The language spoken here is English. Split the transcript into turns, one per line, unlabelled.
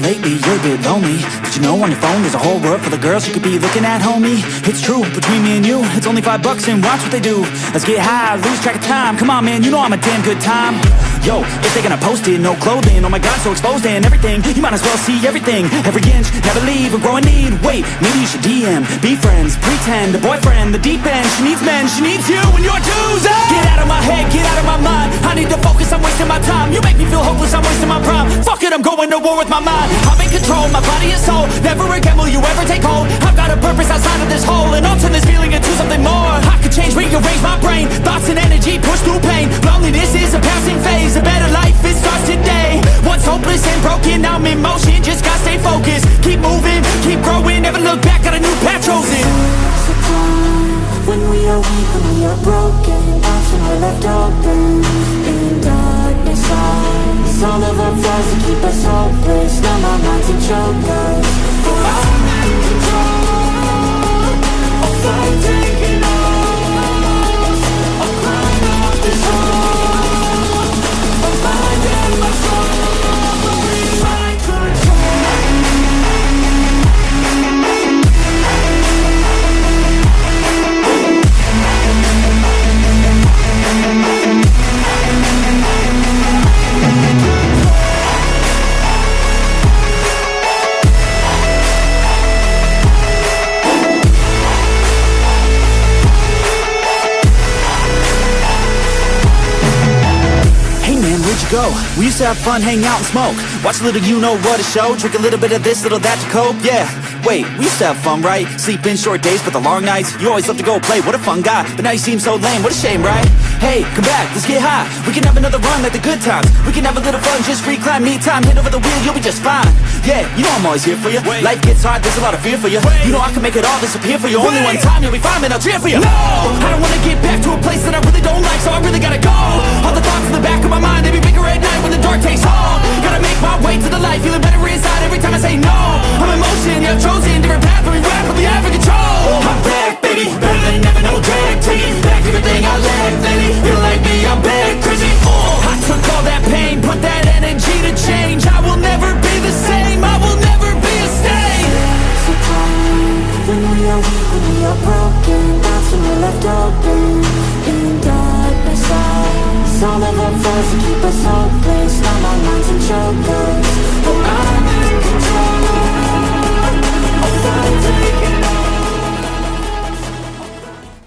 lately, you're a bit lonely. But you know on your phone there's a whole world full of girls you could be looking at, homie. It's true, between me and you, it's only $5 and watch what they do. Let's get high, lose track of time. Come on man, you know I'm a damn good time. Yo, if they gonna post it, no clothing, oh my god, so exposed and everything. You might as well see everything, every inch, never leave, a growing need. Wait, maybe you should DM, be friends, pretend, a boyfriend, the deep end. She needs men, she needs you and your dues. Get out of my head, get out of my mind. I need to focus, I'm wasting my time. You make me feel hopeless, I'm wasting my prime. Fuck it, I'm going to war with my mind. I'm in control, my body and soul. Never again will you ever take hold. I've got a purpose outside of this hole, and I'll turn this feeling into something more. I could change, rearrange my brain. Thoughts and energy push through pain. Loneliness is a passing phase. A better life, it starts today. Once hopeless and broken, now I'm in motion. Just gotta stay focused. Keep moving, keep growing. Never look back, got a new path chosen.
There's a time when we are weak, when we are broken. Options are left open. In darkness lies all of our flaws that keep us hopeless. Numb our minds and choke us. I'm in control. I'll fight taking off. I'll climb out this hole. I'll find in my soul. Find control.
Go. We used to have fun, hang out and smoke. Watch a little you know what a show. Drink a little bit of this, little that to cope. Yeah, wait, we used to have fun, right? Sleep in short days, but the long nights. You always love to go play, what a fun guy. But now you seem so lame, what a shame, right? Hey, come back, let's get high. We can have another run like the good times. We can have a little fun, just recline. Me time, hit over the wheel, you'll be just fine. Yeah, you know I'm always here for you. Life gets hard, there's a lot of fear for you. You know I can make it all disappear for you. Only one time, you'll be fine, man, I'll cheer for you. No, I don't wanna get back to a place that I really don't like, so I really gotta go. All the thoughts in the back of my mind, they be bigger at night when the dark takes hold. Gotta make my way to the light, feeling better